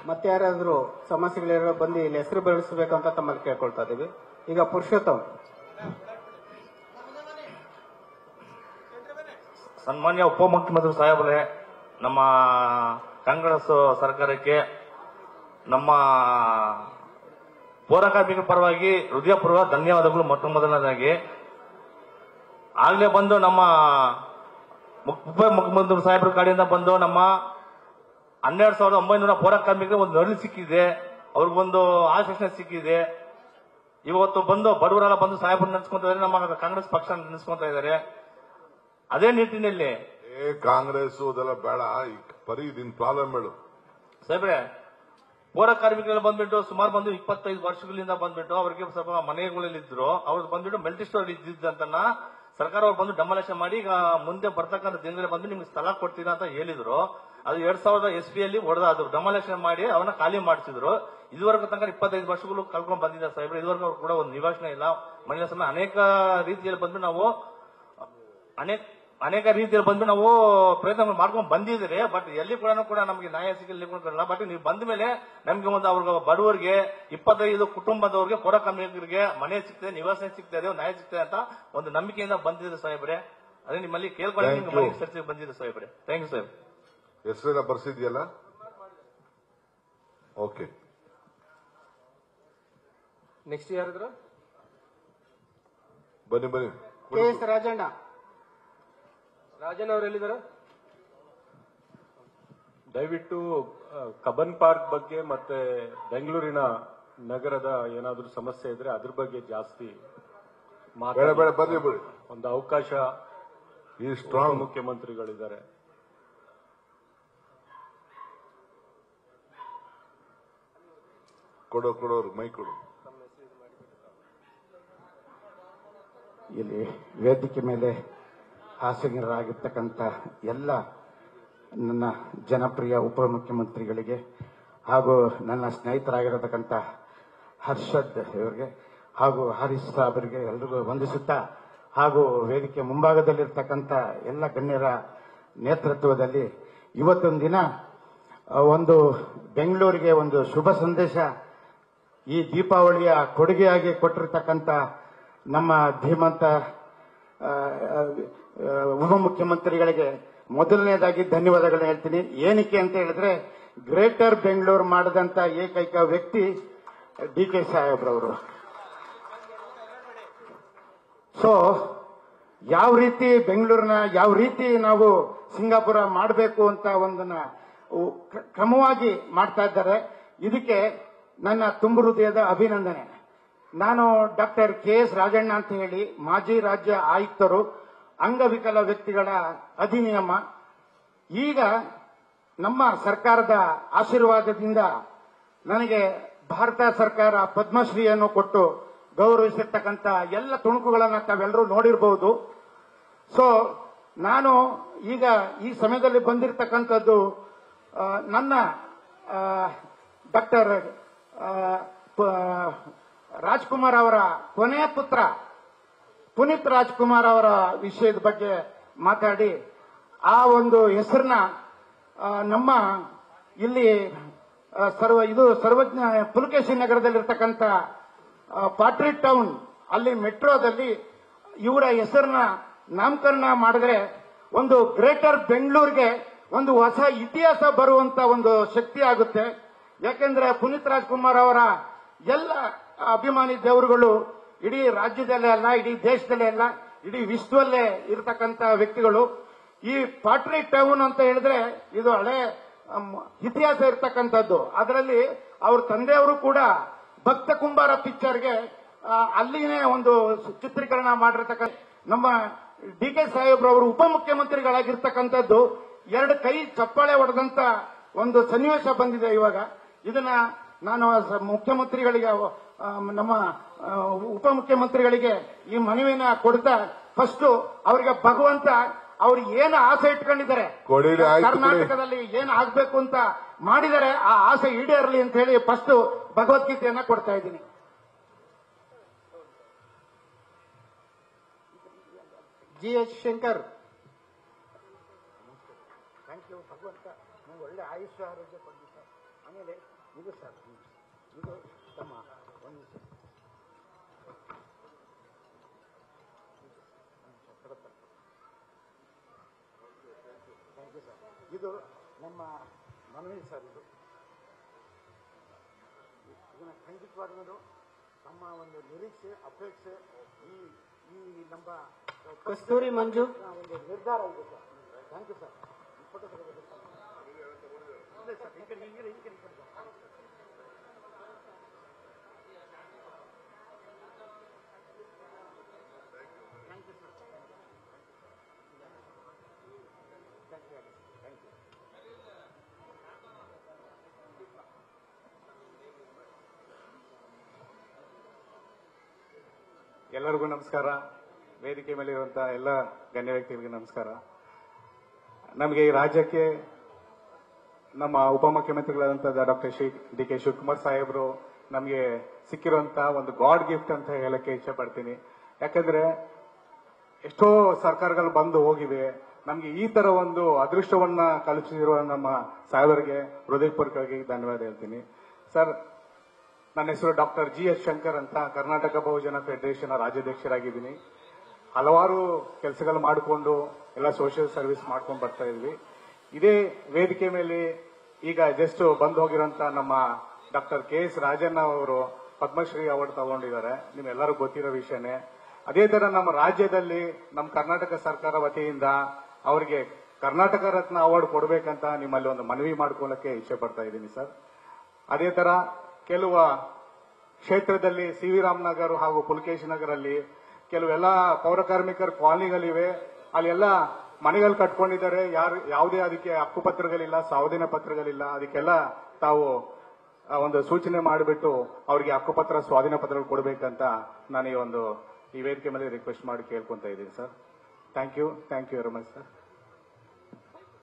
ಮತ್ತೆ ಯಾರಾದ್ರೂ ಸಮಸ್ಯೆಗಳಿರೋ ಬಂದು ಇಲ್ಲಿ ಹೆಸರು ಬೆಳೆಸಬೇಕು ಅಂತ ತಮ್ಮಲ್ಲಿ ಕೇಳ್ಕೊಳ್ತಾ ಇದೀವಿ. ಈಗ ಪುರುಷೋತ್ತಮ್. ಸನ್ಮಾನ್ಯ ಉಪಮುಖ್ಯಮಂತ್ರಿ ಸಾಹೇಬ್ರೆ, ನಮ್ಮ ಕಾಂಗ್ರೆಸ್ ಸರ್ಕಾರಕ್ಕೆ ನಮ್ಮ ಪೌರ ಕಾರ್ಮಿಕರ ಪರವಾಗಿ ಹೃದಯಪೂರ್ವಕ ಧನ್ಯವಾದಗಳು. ಮೊದಲನೇದಾಗಿ ಆಗ್ಲೇ ಬಂದು ನಮ್ಮ ಉಪಮುಖ್ಯಮಂತ್ರಿ ಸಾಹೇಬ್ರ ಕಡೆಯಿಂದ ಬಂದು ನಮ್ಮ 12,900 ಪೌರ ಕಾರ್ಮಿಕರಿಗೆ ಒಂದು ನರಳು ಸಿಕ್ಕಿದೆ, ಅವ್ರಿಗೊಂದು ಆಶ್ವಾಸನೆ ಸಿಕ್ಕಿದೆ. ಇವತ್ತು ಬಂದು ಬಡವರೆಲ್ಲ ಬಂದು ಸಾಹೇಬ್ರು ನೆನೆಸ್ಕೊಂತ ಇದ್ದಾರೆ, ನಮ್ಮ ಕಾಂಗ್ರೆಸ್ ಪಕ್ಷ ನೆನೆಸ್ಕೊಂತ ಇದ್ದಾರೆ. ಅದೇ ನಿಟ್ಟಿನಲ್ಲಿ ಕಾಂಗ್ರೆಸ್ ಅದೆಲ್ಲ ಬೇಡ, ಬರೀ ಇದನ್ ಪ್ರಾಬ್ಲಮ್ ಹೇಳು ಸಾಹೇಬ್ರೆ. ಪೌರ ಕಾರ್ಮಿಕರು ಬಂದ್ಬಿಟ್ಟು ಸುಮಾರು ಬಂದು 25 ವರ್ಷಗಳಿಂದ ಬಂದ್ಬಿಟ್ಟು ಅವ್ರಿಗೆ ಸ್ವಲ್ಪ ಮನೆಗಳಲ್ಲಿದ್ರು, ಅವ್ರು ಬಂದ್ಬಿಟ್ಟು ಮಲ್ಟಿ ಸ್ಟೋರ್ ಇದ್ದಿದ್ದಂತ ಸರ್ಕಾರ ಅವ್ರು ಬಂದು ಡೆಮಾಲೇಷನ್ ಮಾಡಿ ಈಗ ಮುಂದೆ ಬರ್ತಕ್ಕಂಥ ದಿನಗಳಲ್ಲಿ ಬಂದು ನಿಮ್ಗೆ ಸ್ಥಳ ಕೊಡ್ತೀರಾ ಅಂತ ಹೇಳಿದ್ರು. ಅದು 2000 SP ಯಲ್ಲಿ ಹೊಡೆದಾದ್ರು, ಡೆಮಾಲೇಷನ್ ಮಾಡಿ ಅವನ್ನ ಖಾಲಿ ಮಾಡಿಸಿದ್ರು. ಇದುವರೆಗೂ ತನಕ 25 ವರ್ಷಗಳು ಕಳ್ಕೊಂಡು ಬಂದಿದ್ದಾರೆ ಸಾಹೇಬ್ರೆ. ಇದುವರೆಗೂ ಅವ್ರು ಕೂಡ ಒಂದು ನಿವಾಸನೆ ಇಲ್ಲ, ಮನೆಯ ಸಮಯ ಅನೇಕ ರೀತಿಯಲ್ಲಿ ಬಂದು ನಾವು ನಾವು ಪ್ರಯತ್ನ ಮಾಡ್ಕೊಂಡು ಬಂದಿದ್ದೀರಿ. ಬಟ್ ಎಲ್ಲಿ ಕೂಡ ನಮಗೆ ನ್ಯಾಯ ಸಿಗಲಿಲ್ಲ. ಬಟ್ ನೀವು ಬಂದ ಮೇಲೆ ನಮ್ಗೆ ಒಂದು ಅವ್ರಿಗೆ ಬಡವರಿಗೆ 25 ಕುಟುಂಬದವ್ರಿಗೆ ಪೌರ ಕಾರ್ಮಿಕರಿಗೆ ಮನೆ ಸಿಗ್ತದೆ, ನಿವಾಸ ಸಿಗ್ತದೆ, ನ್ಯಾಯ ಸಿಗ್ತದೆ ಅಂತ ಒಂದು ನಂಬಿಕೆಯಿಂದ ಬಂದಿದೆ ಸಾಹೇಬ್ರೆ. ಅದೇ ನಿಮ್ಮಲ್ಲಿ ಕೇಳ್ಕೊಳ್ಳಿ, ನಿಮ್ಗೆ ಮನೆಗೆ ಚರ್ಚೆಗೆ ಬಂದಿದೆ ಸಾಹೇಬ್ರೆ. ಥ್ಯಾಂಕ್ ಯು ಸಾಹೇಬ್. ಹೆಸರೆಲ್ಲ ಬರ್ಸಿದ್ಯಲ್ಲ, ಓಕೆ. ನೆಕ್ಸ್ಟ್ ಯಾರಿದ್ರು? ಬನ್ನಿ. KS ರಾಜಣ್ಣ. ರಾಜಣ್ಣ ಅವ್ರು ಎಲ್ಲಿದ್ದಾರೆ? ದಯವಿಟ್ಟು ಕಬ್ಬನ್ ಪಾರ್ಕ್ ಬಗ್ಗೆ ಮತ್ತೆ ಬೆಂಗಳೂರಿನ ನಗರದ ಏನಾದರೂ ಸಮಸ್ಯೆ ಇದ್ರೆ ಅದ್ರ ಬಗ್ಗೆ ಜಾಸ್ತಿ ಬರ್ರಿ. ಒಂದು ಅವಕಾಶ ಈ ಸ್ಟ್ರಾಂಗ್ ಮುಖ್ಯಮಂತ್ರಿಗಳಿದ್ದಾರೆ. ಕೊಡೋರು ಮೈ ಕೊಡು. ಇಲ್ಲಿ ವೇದಿಕೆ ಮೇಲೆ ಹಾಸನರಾಗಿರ್ತಕ್ಕಂಥ ಎಲ್ಲ ನನ್ನ ಜನಪ್ರಿಯ ಉಪಮುಖ್ಯಮಂತ್ರಿಗಳಿಗೆ ಹಾಗೂ ನನ್ನ ಸ್ನೇಹಿತರಾಗಿರತಕ್ಕಂಥ ಹರ್ಷದ್ ಇವರಿಗೆ ಹಾಗೂ ಹರೀಶ್ ಸಾಬರಿಗೆ ಎಲ್ರಿಗೂ ವಂದಿಸುತ್ತಾ, ಹಾಗೂ ವೇದಿಕೆ ಮುಂಭಾಗದಲ್ಲಿರ್ತಕ್ಕಂಥ ಎಲ್ಲ ಗಣ್ಯರ ನೇತೃತ್ವದಲ್ಲಿ ಇವತ್ತೊಂದು ದಿನ ಒಂದು ಬೆಂಗಳೂರಿಗೆ ಒಂದು ಶುಭ ಸಂದೇಶ ಈ ದೀಪಾವಳಿಯ ಕೊಡುಗೆಯಾಗಿ ಕೊಟ್ಟಿರ್ತಕ್ಕಂಥ ನಮ್ಮ ಧೀಮಂತ ಉಪಮುಖ್ಯಮಂತ್ರಿಗಳಿಗೆ ಮೊದಲನೇದಾಗಿ ಧನ್ಯವಾದಗಳನ್ನ ಹೇಳ್ತೀನಿ. ಏನಕ್ಕೆ ಅಂತ ಹೇಳಿದ್ರೆ, ಗ್ರೇಟರ್ ಬೆಂಗಳೂರು ಮಾಡಿದಂತ ಏಕೈಕ ವ್ಯಕ್ತಿ DK ಸಾಹೇಬ್ರವರು. ಸೊ ಯಾವ ರೀತಿ ಬೆಂಗಳೂರಿನ ಯಾವ ರೀತಿ ನಾವು ಸಿಂಗಾಪುರ ಮಾಡಬೇಕು ಅಂತ ಒಂದನ್ನ ಕ್ರಮವಾಗಿ ಮಾಡ್ತಾ ಇದ್ದಾರೆ. ಇದಕ್ಕೆ ನನ್ನ ತುಂಬು ಹೃದಯದ ಅಭಿನಂದನೆ. ನಾನು ಡಾಕ್ಟರ್ KS ರಾಜಣ್ಣ ಅಂತ ಹೇಳಿ, ಮಾಜಿ ರಾಜ್ಯ ಆಯುಕ್ತರು, ಅಂಗವಿಕಲ ವ್ಯಕ್ತಿಗಳ ಅಧಿನಿಯಮ. ಈಗ ನಮ್ಮ ಸರ್ಕಾರದ ಆಶೀರ್ವಾದದಿಂದ ನನಗೆ ಭಾರತ ಸರ್ಕಾರ ಪದ್ಮಶ್ರೀಯನ್ನು ಕೊಟ್ಟು ಗೌರವಿಸಿರ್ತಕ್ಕಂಥ ಎಲ್ಲ ತುಣುಕುಗಳನ್ನು ತಾವೆಲ್ಲರೂ ನೋಡಿರಬಹುದು. ಸೊ ನಾನು ಈಗ ಈ ಸಮಯದಲ್ಲಿ ಬಂದಿರತಕ್ಕಂಥದ್ದು ನನ್ನ ಡಾಕ್ಟರ್ ರಾಜ್ಕುಮಾರ್ ಅವರ ಕೊನೆಯ ಪುತ್ರ ಪುನೀತ್ ರಾಜ್ಕುಮಾರ್ ಅವರ ವಿಷಯದ ಬಗ್ಗೆ ಮಾತಾಡಿ, ಆ ಒಂದು ಹೆಸರನ್ನ ನಮ್ಮ ಇಲ್ಲಿ ಸರ್ವಜ್ಞ ಪುಲಕೇಶಿ ನಗರದಲ್ಲಿರ್ತಕ್ಕಂಥ ಪಾಟ್ರಿ ಟೌನ್ ಅಲ್ಲಿ ಮೆಟ್ರೋದಲ್ಲಿ ಇವರ ಹೆಸರನ್ನ ನಾಮಕರಣ ಮಾಡಿದ್ರೆ ಒಂದು ಗ್ರೇಟರ್ ಬೆಂಗಳೂರಿಗೆ ಒಂದು ಹೊಸ ಇತಿಹಾಸ ಬರುವಂತ ಒಂದು ಶಕ್ತಿ ಆಗುತ್ತೆ. ಯಾಕೆಂದ್ರೆ ಪುನೀತ್ ರಾಜ್ಕುಮಾರ್ ಅವರ ಎಲ್ಲ ಅಭಿಮಾನಿ ದೇವರುಗಳು ಇಡೀ ರಾಜ್ಯದಲ್ಲೇ ಅಲ್ಲ, ಇಡೀ ದೇಶದಲ್ಲೇ ಅಲ್ಲ, ಇಡೀ ವಿಶ್ವದಲ್ಲೇ ಇರತಕ್ಕಂತ ವ್ಯಕ್ತಿಗಳು. ಈ ಪಾಟ್ರಿ ಟೌನ್ ಅಂತ ಹೇಳಿದ್ರೆ ಇದು ಹಳೆ ಇತಿಹಾಸ ಇರತಕ್ಕಂಥದ್ದು. ಅದರಲ್ಲಿ ಅವ್ರ ತಂದೆಯವರು ಕೂಡ ಭಕ್ತ ಕುಂಬಾರ ಪಿಕ್ಚರ್ಗೆ ಅಲ್ಲಿನೇ ಒಂದು ಚಿತ್ರೀಕರಣ ಮಾಡಿರ್ತಕ್ಕಂಥ ನಮ್ಮ DK ಸಾಹೇಬ್ರವರು ಉಪಮುಖ್ಯಮಂತ್ರಿಗಳಾಗಿರ್ತಕ್ಕಂಥದ್ದು 2 ಕೈ ಚಪ್ಪಾಳೆ ಹೊಡೆದಂತ ಒಂದು ಸನ್ನಿವೇಶ ಬಂದಿದೆ ಇವಾಗ. ಇದನ್ನ ನಾನು ಮುಖ್ಯಮಂತ್ರಿಗಳಿಗೆ, ನಮ್ಮ ಉಪಮುಖ್ಯಮಂತ್ರಿಗಳಿಗೆ ಈ ಮನವಿನ ಕೊಡ್ತಾ, ಫಸ್ಟ್ ಅವರಿಗೆ ಭಗವಂತ ಅವ್ರು ಏನು ಆಸೆ ಇಟ್ಕೊಂಡಿದ್ದಾರೆ, ಕರ್ನಾಟಕದಲ್ಲಿ ಏನು ಆಗ್ಬೇಕು ಅಂತ ಮಾಡಿದರೆ ಆ ಆಸೆ ಈಡೇರಲಿ ಅಂತ ಹೇಳಿ ಫಸ್ಟ್ ಭಗವದ್ಗೀತೆಯನ್ನ ಕೊಡ್ತಾ ಇದ್ದೀನಿ. GH ಶಂಕರ್. ಥ್ಯಾಂಕ್ ಯು ಭಗವಂತ, ಒಳ್ಳೆ ಆಯುಷ್ಯ ಆರೋಗ್ಯ ಕೊಡ್ಲಿ ಸರ್. ಆಮೇಲೆ ಇದು ಸರ್ ಇದು ತಮ್ಮ ಒಂದು ಥ್ಯಾಂಕ್ ಯು ಸರ್. ಇದು ನಮ್ಮ ಮನವಿ ಸರ್. ಇದನ್ನ ಖಂಡಿತವಾಗ್ಲೂ ತಮ್ಮ ಒಂದು ನಿರೀಕ್ಷೆ ಅಪೇಕ್ಷೆ ಈ ನಮ್ಮ ಕಸ್ತೂರಿ ಮಂಜು ಒಂದು ನಿರ್ಧಾರ ಇದೆ sir. Thank you sir. Photo sir. ಎಲ್ಲರಿಗೂ ನಮಸ್ಕಾರ. ವೇದಿಕೆ ಮೇಲೆ ಇರುವಂತಹ ಎಲ್ಲ ಗಣ್ಯ ವ್ಯಕ್ತಿಗಳಿಗೆ ನಮಸ್ಕಾರ. ನಮಗೆ ಈ ರಾಜ್ಯಕ್ಕೆ ನಮ್ಮ ಉಪಮುಖ್ಯಮಂತ್ರಿಗಳಾದಂತಹ ಡಾಕ್ಟರ್ ಡಿ ಕೆ ಶಿವಕುಮಾರ್ ಸಾಹೇಬರು ನಮಗೆ ಸಿಕ್ಕಿರುವಂತಹ ಒಂದು ಗಾಡ್ ಗಿಫ್ಟ್ ಅಂತ ಹೇಳಕ್ಕೆ ಇಚ್ಛೆ ಪಡ್ತೀನಿ. ಯಾಕಂದ್ರೆ ಎಷ್ಟೋ ಸರ್ಕಾರಗಳು ಬಂದು ಹೋಗಿವೆ. ನಮಗೆ ಈ ತರ ಒಂದು ಅದೃಷ್ಟವನ್ನ ಕಲ್ಪಿಸಿರುವ ನಮ್ಮ ಸಾಹೇಬರಿಗೆ ಹೃದಯಪೂರ್ವಕವಾಗಿ ಧನ್ಯವಾದ ಹೇಳ್ತೀನಿ. ಸರ್, ನನ್ನ ಹೆಸರು ಡಾಕ್ಟರ್ GS ಶಂಕರ್ ಅಂತ, ಕರ್ನಾಟಕ ಬಹುಜನ ಫೆಡರೇಷನ್ ರಾಜ್ಯಾಧ್ಯಕ್ಷರಾಗಿದ್ದೀನಿ. ಹಲವಾರು ಕೆಲಸಗಳು ಮಾಡಿಕೊಂಡು ಎಲ್ಲ ಸೋಷಿಯಲ್ ಸರ್ವಿಸ್ ಮಾಡ್ಕೊಂಡು ಬರ್ತಾ ಇದ್ವಿ. ಇದೇ ವೇದಿಕೆ ಮೇಲೆ ಈಗ ಜಸ್ಟ್ ಬಂದು ಹೋಗಿರೋಂತ ನಮ್ಮ ಡಾಕ್ಟರ್ KS ರಾಜಣ್ಣ ಅವರು ಪದ್ಮಶ್ರೀ ಅವಾರ್ಡ್ ತಗೊಂಡಿದ್ದಾರೆ. ನಿಮ್ಮೆಲ್ಲರೂ ಗೊತ್ತಿರೋ ವಿಷಯನೇ. ಅದೇ ತರ ನಮ್ಮ ರಾಜ್ಯದಲ್ಲಿ ನಮ್ಮ ಕರ್ನಾಟಕ ಸರ್ಕಾರ ವತಿಯಿಂದ ಅವರಿಗೆ ಕರ್ನಾಟಕ ರತ್ನ ಅವಾರ್ಡ್ ಕೊಡಬೇಕಂತ ನಿಮ್ಮಲ್ಲಿ ಒಂದು ಮನವಿ ಮಾಡ್ಕೊಳ್ಳಕ್ಕೆ ಇಚ್ಛೆ ಪಡ್ತಾ ಇದ್ದೀನಿ ಸರ್. ಅದೇ ತರ ಕೆಲವು ಕ್ಷೇತ್ರದಲ್ಲಿ CV ರಾಮನಗರ್ ಹಾಗೂ ಪುಲಕೇಶಿ ನಗರಲ್ಲಿ ಕೆಲವೆಲ್ಲ ಪೌರಕಾರ್ಮಿಕರ ಕಾಲನಿಗಳಿವೆ. ಅಲ್ಲೆಲ್ಲ ಮನೆಗಳು ಕಟ್ಕೊಂಡಿದ್ದಾರೆ. ಯಾವುದೇ ಅದಕ್ಕೆ ಹಕ್ಕುಪತ್ರಗಳಿಲ್ಲ, ಸಾವಧಿನ ಪತ್ರಗಳಿಲ್ಲ. ಅದಕ್ಕೆಲ್ಲ ತಾವು ಒಂದು ಸೂಚನೆ ಮಾಡಿಬಿಟ್ಟು ಅವರಿಗೆ ಹಕ್ಕುಪತ್ರ, ಸ್ವಾಧೀನ ಪತ್ರಗಳು ಕೊಡಬೇಕಂತ ನಾನು ಈ ವೇದಿಕೆ ಮೇಲೆ ರಿಕ್ವೆಸ್ಟ್ ಮಾಡಿ ಕೇಳ್ಕೊಂತ ಇದ್ದೀನಿ sir. Thank you very much sir.